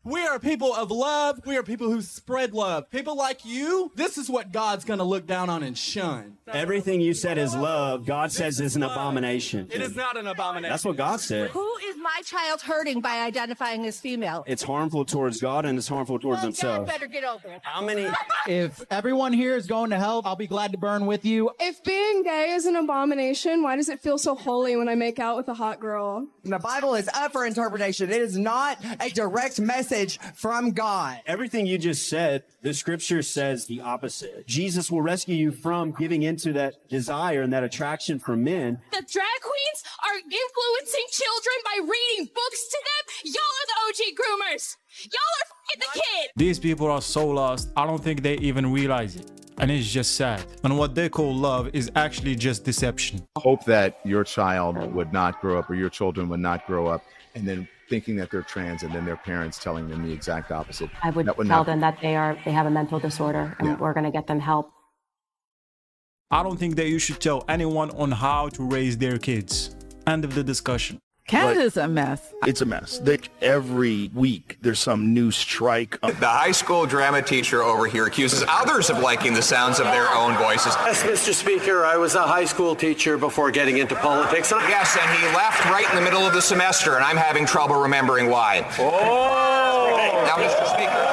We are people of love. We are people who spread love. People like you, this is what God's going to look down on and shun. Everything you said is love. God says is an abomination. It is not an abomination. That's what God said. Who is my child hurting by identifying as female? It's harmful towards God and it's harmful towards himself. God better get over it. How many? If everyone here is going to hell, I'll be glad to burn with you. If being gay is an abomination, why does it feel so holy when I make out with a hot girl? The Bible is up for interpretation. It is not a direct message from God. Everything you just said, the scripture says the opposite. Jesus will rescue you from giving into that desire and that attraction for men. The drag queens are influencing children by reading books to them. Y'all are the OG groomers. Y'all are f***ing the kid. These people are so lost, I don't think they even realize it. And it's just sad. And what they call love is actually just deception. Hope that your child would not grow up, or your children would not grow up and then thinking that they're trans and then their parents telling them the exact opposite. I would tell them that they have a mental disorder and we're going to get them help. I don't think that you should tell anyone on how to raise their kids. End of the discussion. Canada's a mess. It's a mess. Every week there's some new strike. The high school drama teacher over here accuses others of liking the sounds of their own voices. Yes, Mr. Speaker, I was a high school teacher before getting into politics. Yes, and he left right in the middle of the semester, and I'm having trouble remembering why. Oh! Now, Mr. Speaker.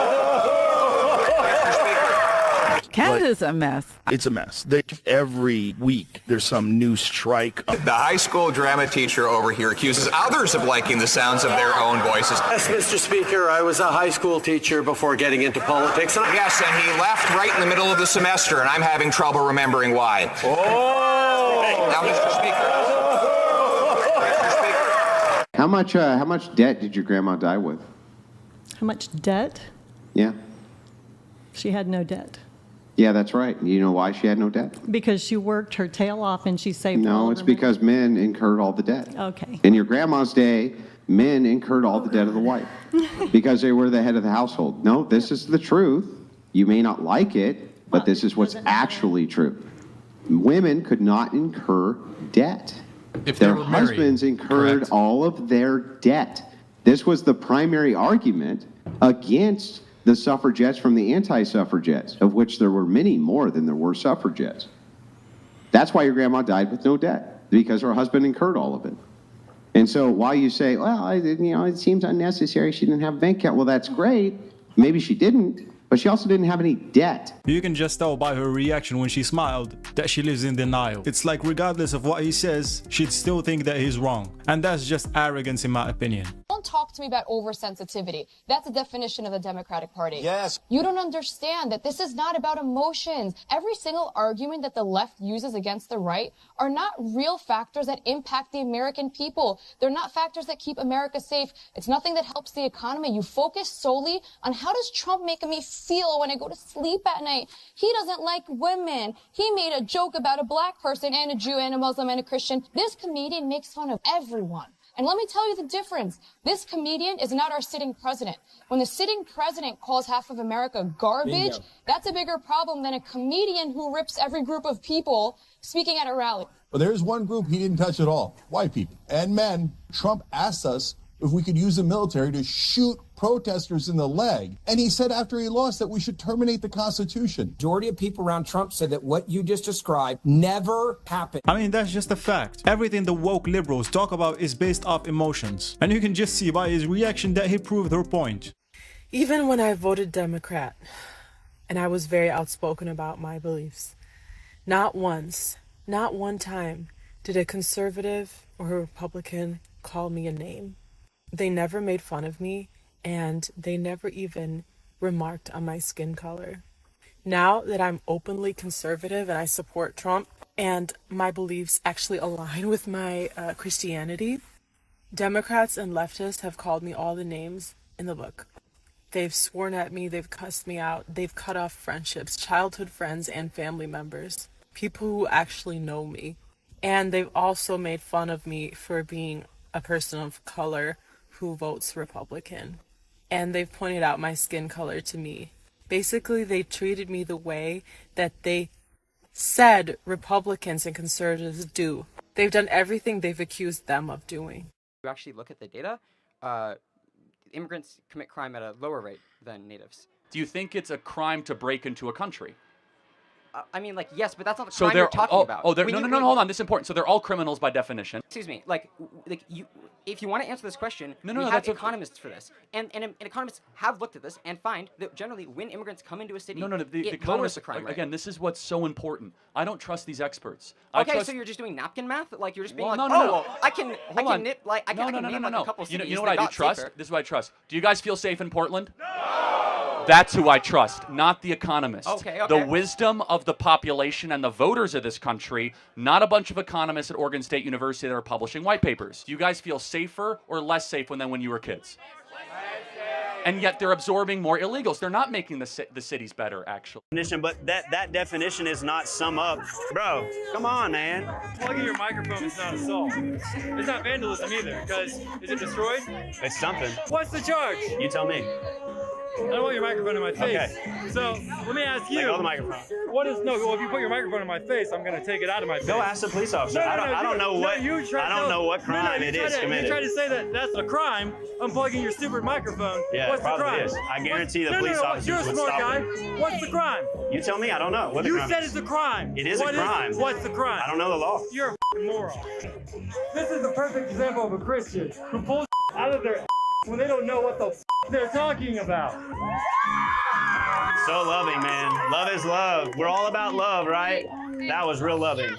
Canada's a mess. It's a mess. Every week there's some new strike. The high school drama teacher over here accuses others of liking the sounds of their own voices. Yes, Mr. Speaker, I was a high school teacher before getting into politics. Yes, and he left right in the middle of the semester, and I'm having trouble remembering why. Oh! Now, Mr. Speaker. How much debt did your grandma die with? How much debt? Yeah. She had no debt. Yeah, that's right. You know why she had no debt? Because she worked her tail off and she saved all No, of it's her money. because men incurred all the debt. Okay. In your grandma's day, men incurred all the debt of the wife because they were the head of the household. No, this is the truth. You may not like it, but this is what's actually true. Women could not incur debt. If their they were married, husbands incurred correct. all of their debt. This was the primary argument against the suffragettes from the anti-suffragettes, of which there were many more than there were suffragettes. That's why your grandma died with no debt, because her husband incurred all of it. And so while you say, well, it seems unnecessary, she didn't have a bank account, well, that's great. Maybe she didn't, but she also didn't have any debt. You can just tell by her reaction when she smiled that she lives in denial. It's like regardless of what he says, she'd still think that he's wrong. And that's just arrogance in my opinion. Don't talk to me about oversensitivity. That's the definition of the Democratic Party. Yes. You don't understand that this is not about emotions. Every single argument that the left uses against the right are not real factors that impact the American people. They're not factors that keep America safe. It's nothing that helps the economy. You focus solely on how does Trump make me feel when I go to sleep at night. He doesn't like women. He made a joke about a black person and a Jew and a Muslim and a Christian. This comedian makes fun of everyone. And let me tell you the difference. This comedian is not our sitting president. When the sitting president calls half of America garbage, Bingo. That's a bigger problem than a comedian who rips every group of people speaking at a rally. But there's one group he didn't touch at all. White people and men. Trump asked us if we could use the military to shoot protesters in the leg. And he said after he lost that we should terminate the Constitution. Majority of people around Trump said that what you just described never happened. I mean, that's just a fact. Everything the woke liberals talk about is based off emotions. And you can just see by his reaction that he proved her point. Even when I voted Democrat, and I was very outspoken about my beliefs, not once, not one time, did a conservative or a Republican call me a name. They never made fun of me, and they never even remarked on my skin color. Now that I'm openly conservative and I support Trump, and my beliefs actually align with my Christianity, Democrats and leftists have called me all the names in the book. They've sworn at me, they've cussed me out, they've cut off friendships, childhood friends and family members, people who actually know me. And they've also made fun of me for being a person of color who votes Republican. And they've pointed out my skin color to me. Basically, they treated me the way that they said Republicans and conservatives do. They've done everything they've accused them of doing. You actually look at the data, immigrants commit crime at a lower rate than natives. Do you think it's a crime to break into a country? I mean, like, yes, but that's not the crime you're talking about. No, hold on. This is important. So they're all criminals by definition. Excuse me. Like you, if you want to answer this question, we have that's economists for this, and economists have looked at this and find that generally when immigrants come into a city, it lowers the crime rate. Again, this is what's so important. I don't trust these experts. So you're just doing napkin math? Like you're just being I can nip like a couple cities. You know what I do trust? Safer. This is what I trust. Do you guys feel safe in Portland? No. That's who I trust, not the economists. Okay. The wisdom of the population and the voters of this country, not a bunch of economists at Oregon State University that are publishing white papers. Do you guys feel safer or less safe than when you were kids? And yet they're absorbing more illegals. They're not making the cities better, actually. But that definition is not sum up. Bro, come on, man. Plugging your microphone is not assault. It's not vandalism either, because is it destroyed? It's something. What's the charge? You tell me. I don't want your microphone in my face. Okay. So let me ask you. Let go of the microphone. Well, if you put your microphone in my face, I'm going to take it out of my face. Go ask the police officer. I don't know what crime it is committed. You try to say that that's a crime, unplugging your stupid microphone. Yeah, what's the crime? Is. I guarantee the police officers You're a smart guy. What's the crime? You tell me. I don't know. You said it's a crime. It is a crime. What's the crime? I don't know the law. You're a moron. This is the perfect example of a Christian who pulls out of their when they don't know what the they're talking about. So loving, man. Love is love. We're all about love, right? That was real loving.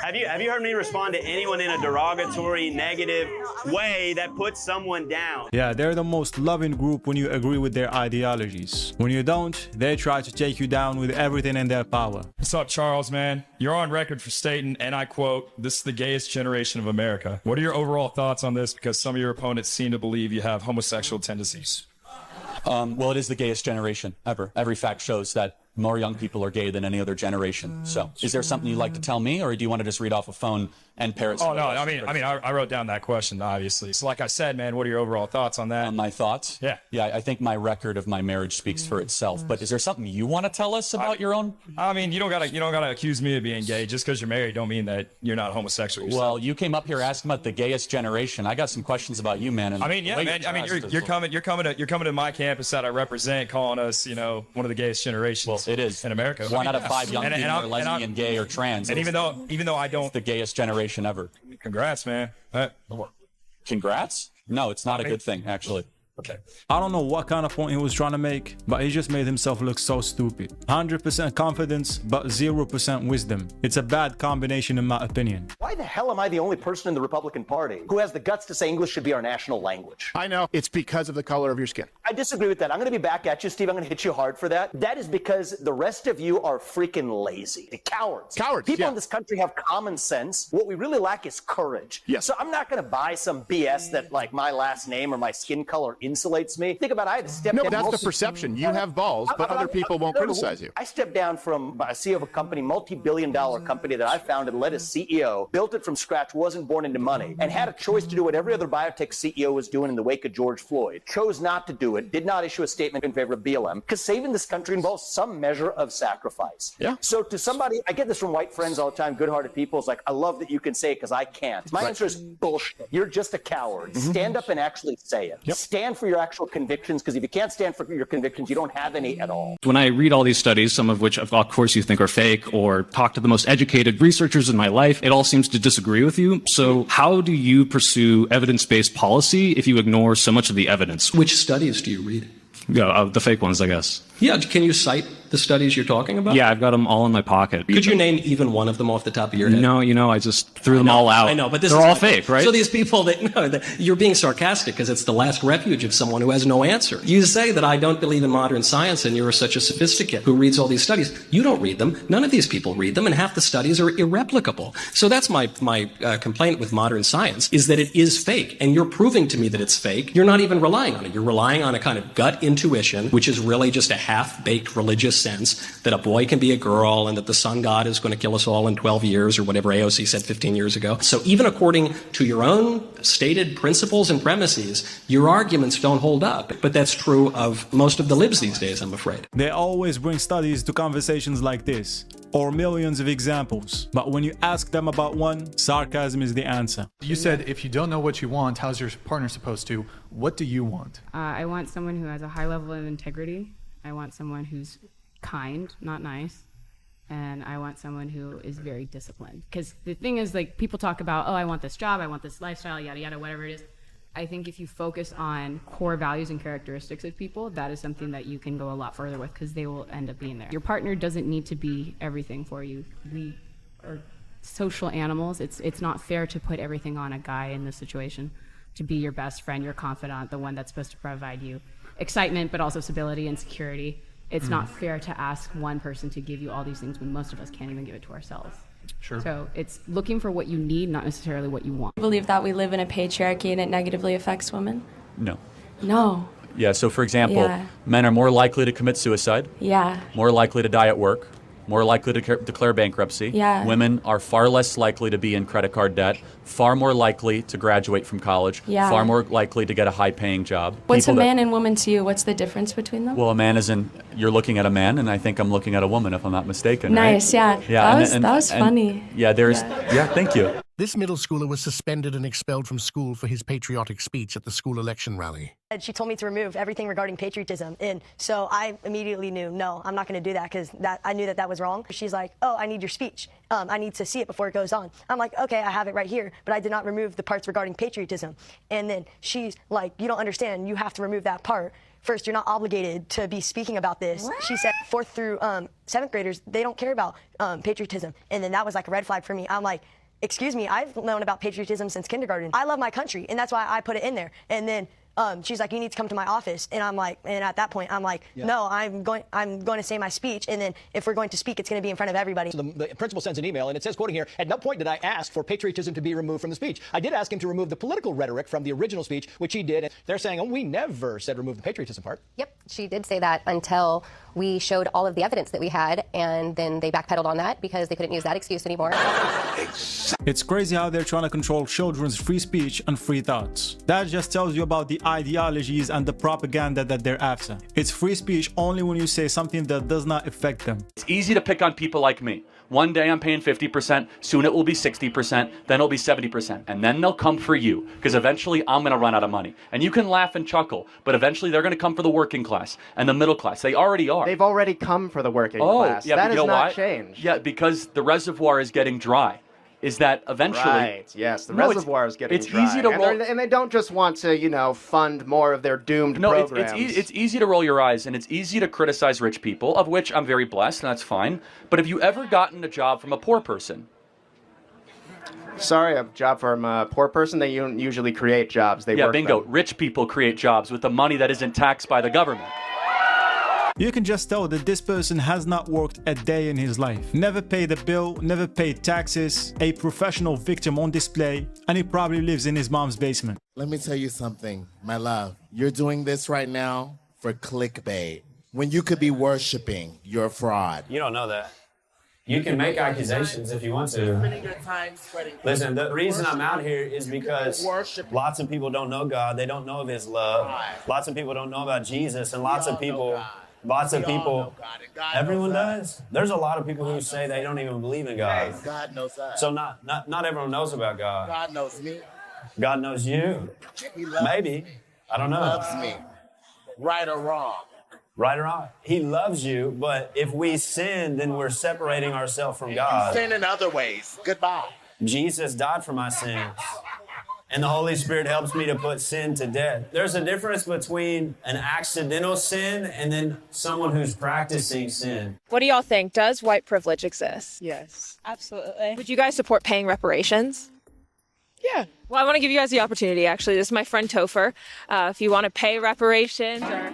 Have you heard me respond to anyone in a derogatory, negative way that puts someone down? Yeah, they're the most loving group when you agree with their ideologies. When you don't, they try to take you down with everything in their power. What's up, Charles, man? You're on record for stating, and I quote, "This is the gayest generation of America." What are your overall thoughts on this? Because some of your opponents seem to believe you have homosexual tendencies. Well, it is the gayest generation ever. Every fact shows that more young people are gay than any other generation. So is there something you'd like to tell me, or do you want to just read off a phone and parrot? Oh, no, I wrote down that question, obviously. So like I said, man, what are your overall thoughts on that? On my thoughts? Yeah. Yeah, I think my record of my marriage speaks for itself. But is there something you want to tell us about your own? I mean, you don't gotta accuse me of being gay. Just because you're married don't mean that you're not homosexual yourself. Well, you came up here asking about the gayest generation. I got some questions about you, man. And I mean, yeah, man. I mean, you're coming to my campus that I represent, calling us, one of the gayest generations. Well, it is in America. 1 out of 5 young people are lesbian, gay, or trans. And even though I don't, it's the gayest generation ever. Congrats, man. Congrats? No, it's not a good thing, actually. Okay. I don't know what kind of point he was trying to make, but he just made himself look so stupid. 100% confidence, but 0% wisdom. It's a bad combination in my opinion. Why the hell am I the only person in the Republican Party who has the guts to say English should be our national language? I know. It's because of the color of your skin. I disagree with that. I'm going to be back at you, Steve. I'm going to hit you hard for that. That is because the rest of you are freaking lazy. Cowards. Cowards. People in this country have common sense. What we really lack is courage. Yes. So I'm not going to buy some BS that like my last name or my skin color insulates me. Think about it. I had to step down. No, that's the perception. You have balls, but other people won't criticize you. I stepped down from a CEO of a company, multi-billion-dollar company that I founded, led as CEO, built it from scratch, wasn't born into money, and had a choice to do what every other biotech CEO was doing in the wake of George Floyd. Chose not to do it, did not issue a statement in favor of BLM, because saving this country involves some measure of sacrifice. Yeah. So to somebody, I get this from white friends all the time, good-hearted people, it's like, I love that you can say it because I can't. My answer is bullshit. You're just a coward. Stand up and actually say it. Yep. Stand for your actual convictions, because if you can't stand for your convictions, you don't have any at all. When I read all these studies, some of which of course you think are fake, or talk to the most educated researchers in my life, it all seems to disagree with you. So how do you pursue evidence-based policy if you ignore so much of the evidence? Which studies do you read? Yeah, the fake ones, I guess. Yeah, can you cite the studies you're talking about? Yeah, I've got them all in my pocket. Could you name even one of them off the top of your head? No, I just threw them all out. I know, but they're all fake, right? So these people you're being sarcastic because it's the last refuge of someone who has no answer. You say that I don't believe in modern science and you're such a sophisticate who reads all these studies. You don't read them. None of these people read them, and half the studies are irreplicable. So that's my complaint with modern science, is that it is fake, and you're proving to me that it's fake. You're not even relying on it. You're relying on a kind of gut intuition, which is really just a half-baked religious sense that a boy can be a girl and that the sun god is going to kill us all in 12 years or whatever AOC said 15 years ago. So even according to your own stated principles and premises, your arguments don't hold up. But that's true of most of the libs these days, I'm afraid. They always bring studies to conversations like this, or millions of examples. But when you ask them about one, sarcasm is the answer. You said if you don't know what you want, how's your partner supposed to? What do you want? I want someone who has a high level of integrity. I want someone who's kind, not nice. And I want someone who is very disciplined. Because the thing is, like, people talk about, oh, I want this job, I want this lifestyle, yada, yada, whatever it is. I think if you focus on core values and characteristics of people, that is something that you can go a lot further with, because they will end up being there. Your partner doesn't need to be everything for you. We are social animals. It's not fair to put everything on a guy in this situation, to be your best friend, your confidant, the one that's supposed to provide you excitement, but also stability and security. It's not fair to ask one person to give you all these things when most of us can't even give it to ourselves. Sure. So it's looking for what you need, not necessarily what you want. I believe that we live in a patriarchy and it negatively affects women. No. No. Yeah, so for example, Yeah. men are more likely to commit suicide, Yeah. more likely to die at work, more likely to declare bankruptcy. Yeah. Women are far less likely to be in credit card debt, far more likely to graduate from college, Yeah. far more likely to get a high-paying job. What's People a that- man and woman to you? What's the difference between them? Well, a man you're looking at a man, and I think I'm looking at a woman, if I'm not mistaken. Nice, right? yeah. That was funny. Yeah, thank you. This middle schooler was suspended and expelled from school for his patriotic speech at the school election rally. She told me to remove everything regarding patriotism, and so I immediately knew, no, I'm not going to do that, because I knew that was wrong. She's like, oh, I need your speech. I need to see it before it goes on. I'm like, okay, I have it right here, but I did not remove the parts regarding patriotism. And then she's like, you don't understand, you have to remove that part. First, you're not obligated to be speaking about this. What? She said 4th through 7th graders, they don't care about patriotism. And then that was like a red flag for me. I'm like, excuse me, I've known about patriotism since kindergarten. I love my country, and that's why I put it in there. And then she's like, you need to come to my office. And I'm like, and at that point, I'm like, no, I'm going to say my speech. And then if we're going to speak, it's going to be in front of everybody. So the principal sends an email, and it says, quoting here, at no point did I ask for patriotism to be removed from the speech. I did ask him to remove the political rhetoric from the original speech, which he did. And they're saying, oh, we never said remove the patriotism part. Yep, she did say that until we showed all of the evidence that we had, and then they backpedaled on that because they couldn't use that excuse anymore. It's crazy how they're trying to control children's free speech and free thoughts. That just tells you about the ideologies and the propaganda that they're after. It's free speech only when you say something that does not affect them. It's easy to pick on people like me. One day I'm paying 50%, soon it will be 60%, then it'll be 70%, and then they'll come for you, because eventually I'm going to run out of money. And you can laugh and chuckle, but eventually they're going to come for the working class and the middle class. They already are. They've already come for the working class. Yeah, that but you has know not why? changed. Yeah, because the reservoir is getting dry. Is that eventually... Right, yes, the reservoir is getting dry. It's easy to roll... And they don't just want to, you know, fund more of their doomed programs. It's easy to roll your eyes, and it's easy to criticize rich people, of which I'm very blessed, and that's fine. But have you ever gotten a job from a poor person? Sorry, a job from a poor person? They usually create jobs. They work bingo. them. Rich people create jobs with the money that isn't taxed by the government. You can just tell that this person has not worked a day in his life. Never paid a bill, never paid taxes, a professional victim on display, and he probably lives in his mom's basement. Let me tell you something, my love. You're doing this right now for clickbait. When you could be worshiping your fraud. You don't know that. You can make accusations if you want to. Listen, the reason I'm out here is because lots of people don't know God. They don't know of His love. Lots of people don't know about Jesus, and lots of people, everyone does. There's a lot of people who say they don't even believe in God. God knows that. So not everyone knows about God. God knows me. God knows you. He loves Maybe. I don't know. He loves me. Right or wrong. Right or wrong. He loves you, but if we sin, then we're separating ourselves from God. Sin in other ways. Goodbye. Jesus died for my sins. And the Holy Spirit helps me to put sin to death. There's a difference between an accidental sin and then someone who's practicing sin. What do y'all think? Does white privilege exist? Yes. Absolutely. Would you guys support paying reparations? Yeah. Well, I want to give you guys the opportunity, actually. This is my friend Topher. If you want to pay reparations or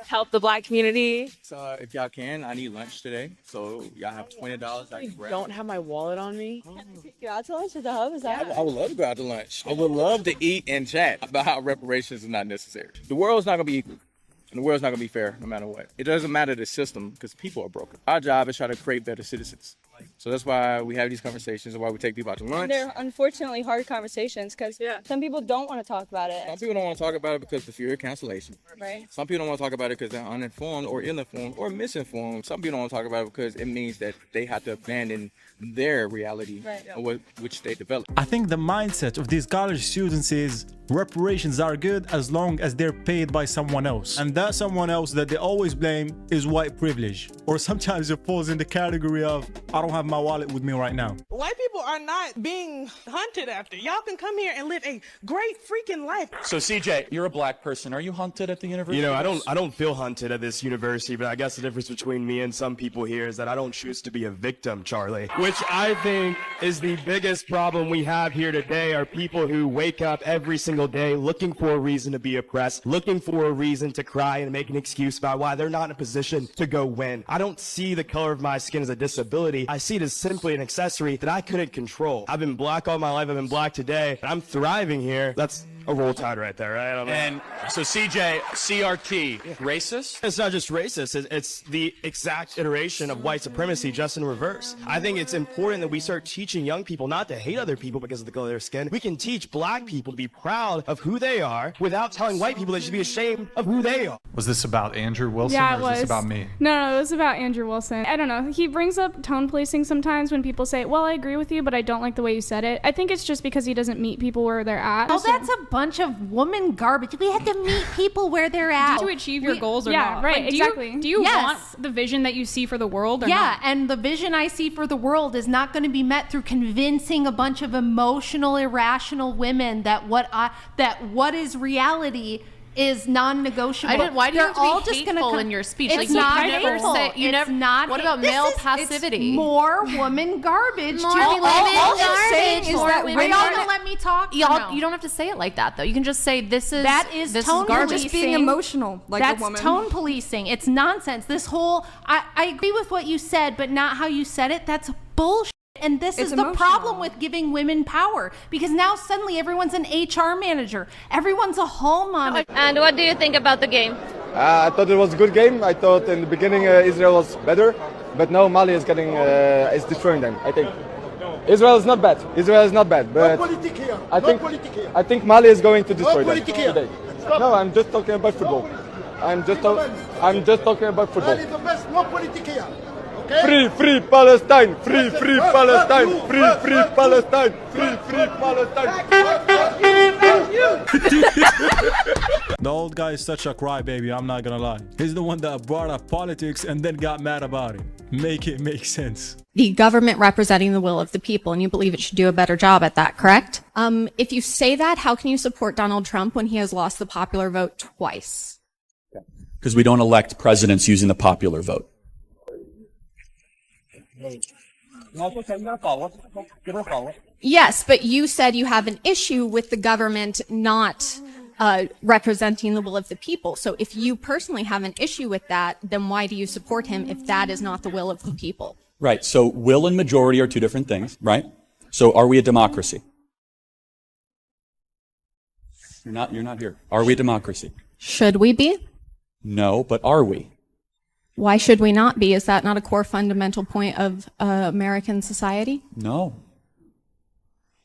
help the black community. So if y'all can, I need lunch today. So y'all have $20 I can grab. Don't have my wallet on me. Can I take you out to lunch at the hub? Is that I would love to go out to lunch. I would love to eat and chat about how reparations is not necessary. The world's not going to be equal. And the world's not going to be fair no matter what. It doesn't matter the system because people are broken. Our job is try to create better citizens. So that's why we have these conversations and why we take people out to lunch. They're unfortunately hard conversations because some people don't want to talk about it. Some people don't want to talk about it because of the fear of cancellation. Right. Some people don't want to talk about it because they're uninformed or ill-informed or misinformed. Some people don't want to talk about it because it means that they have to abandon their reality, which they develop. I think the mindset of these college students is reparations are good as long as they're paid by someone else. And that someone else that they always blame is white privilege. Or sometimes it falls in the category of, I don't have my wallet with me right now. White people are not being hunted after. Y'all can come here and live a great freaking life. So CJ, you're a black person. Are you hunted at the university? You know, I don't feel hunted at this university, but I guess the difference between me and some people here is that I don't choose to be a victim, Charlie. Which I think is the biggest problem we have here today are people who wake up every single day looking for a reason to be oppressed, looking for a reason to cry and make an excuse about why they're not in a position to go win. I don't see the color of my skin as a disability. I see it as simply an accessory that I couldn't control. I've been black all my life. I've been black today. I'm thriving here. That's a roll tide right there, right? I don't know. And so CJ, CRT, racist? It's not just racist. It's the exact iteration of white supremacy, just in reverse. I think it's important that we start teaching young people not to hate other people because of the color of their skin. We can teach black people to be proud of who they are without telling white people they should be ashamed of who they are. Was this about Andrew Wilson Yeah, or it was this was. about me? No, it was about Andrew Wilson. I don't know. He brings up tone policing sometimes when people say, well, I agree with you, but I don't like the way you said it. I think it's just because he doesn't meet people where they're at. Oh, that's a bunch of woman garbage. We have to meet people where they're at. To achieve your goals or yeah, not. right, Like, exactly. Do you Yes. want the vision that you see for the world or Yeah, not? and the vision I see for the world is not going to be met through convincing a bunch of emotional, irrational women that what is reality is non-negotiable. Why do you have to be all just hateful gonna in your speech? It's Like, not you never hateful. say- you It's never- not what hate- about This male is- passivity? It's more woman garbage. More to women all she's garbage, saying is more that women are y'all garbage. gonna let me talk? Y'all, you don't have to say it like that, though. You can just say this is tone garbage. policing. Just being emotional like That's a woman. tone policing. It's nonsense. This whole I agree with what you said, but not how you said it. That's bullshit. And this It's is the emotional. problem with giving women power, because now suddenly everyone's an HR manager, everyone's a hall monitor. And what do you think about the game? I thought it was a good game. I thought in the beginning Israel was better, but now Mali is is destroying them. I think Israel is not bad. Israel is not bad, but I think Mali is going to destroy them today. No, I'm just talking about football. I'm just talking about football. Mali the best, no politic here. Free Palestine! Free Palestine! Free Palestine! Free Palestine! The old guy is such a crybaby, I'm not gonna lie. He's the one that brought up politics and then got mad about it. Make it make sense. The government representing the will of the people, and you believe it should do a better job at that, correct? If you say that, how can you support Donald Trump when he has lost the popular vote twice? Because we don't elect presidents using the popular vote. Yes, but you said you have an issue with the government not representing the will of the people. So if you personally have an issue with that, then why do you support him if that is not the will of the people? Right. So will and majority are two different things, right? So are we a democracy? You're not here. Are we a democracy? Should we be? No, but are we? Why should we not be? Is that not a core fundamental point of American society? No.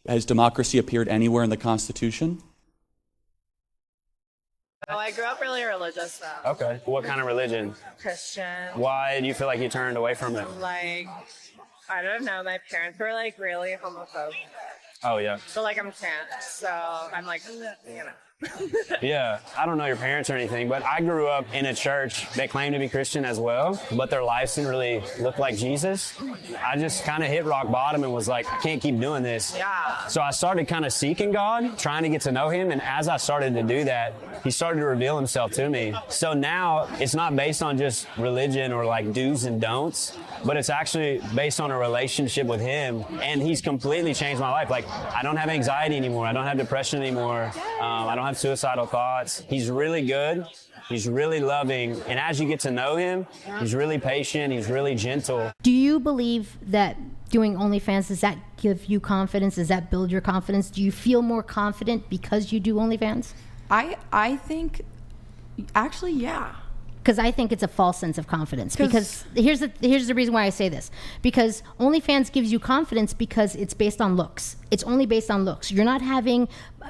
Has democracy appeared anywhere in the Constitution? Oh, I grew up really religious though. Okay. What kind of religion? Christian. Why do you feel like you turned away from it? Like, I don't know. My parents were like really homophobic. Oh, yeah. So like I'm trans, so I'm like, you know. Yeah, I don't know your parents or anything, but I grew up in a church that claimed to be Christian as well, but their lives didn't really look like Jesus. I just kind of hit rock bottom and was like, I can't keep doing this. Yeah. So I started kind of seeking God, trying to get to know him, and as I started to do that, he started to reveal himself to me. So now it's not based on just religion or like do's and don'ts, but it's actually based on a relationship with him, and he's completely changed my life. Like, I don't have anxiety anymore. I don't have depression anymore. I don't have suicidal thoughts. He's really good. He's really loving. And as you get to know him, he's really patient. He's really gentle. Do you believe that doing OnlyFans, does that give you confidence? Does that build your confidence? Do you feel more confident because you do OnlyFans? I think Actually, yeah. Because I think it's a false sense of confidence. Because here's the reason why I say this. Because OnlyFans gives you confidence because it's based on looks. It's only based on looks. You're not having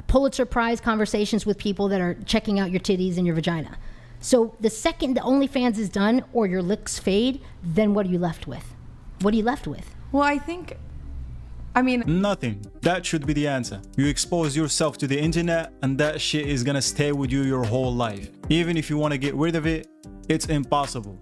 Pulitzer Prize conversations with people that are checking out your titties and your vagina. So the second the OnlyFans is done or your looks fade, then what are you left with? What are you left with? Well, I mean, nothing. That should be the answer. You expose yourself to the internet and that shit is gonna stay with you your whole life. Even if you want to get rid of it, it's impossible.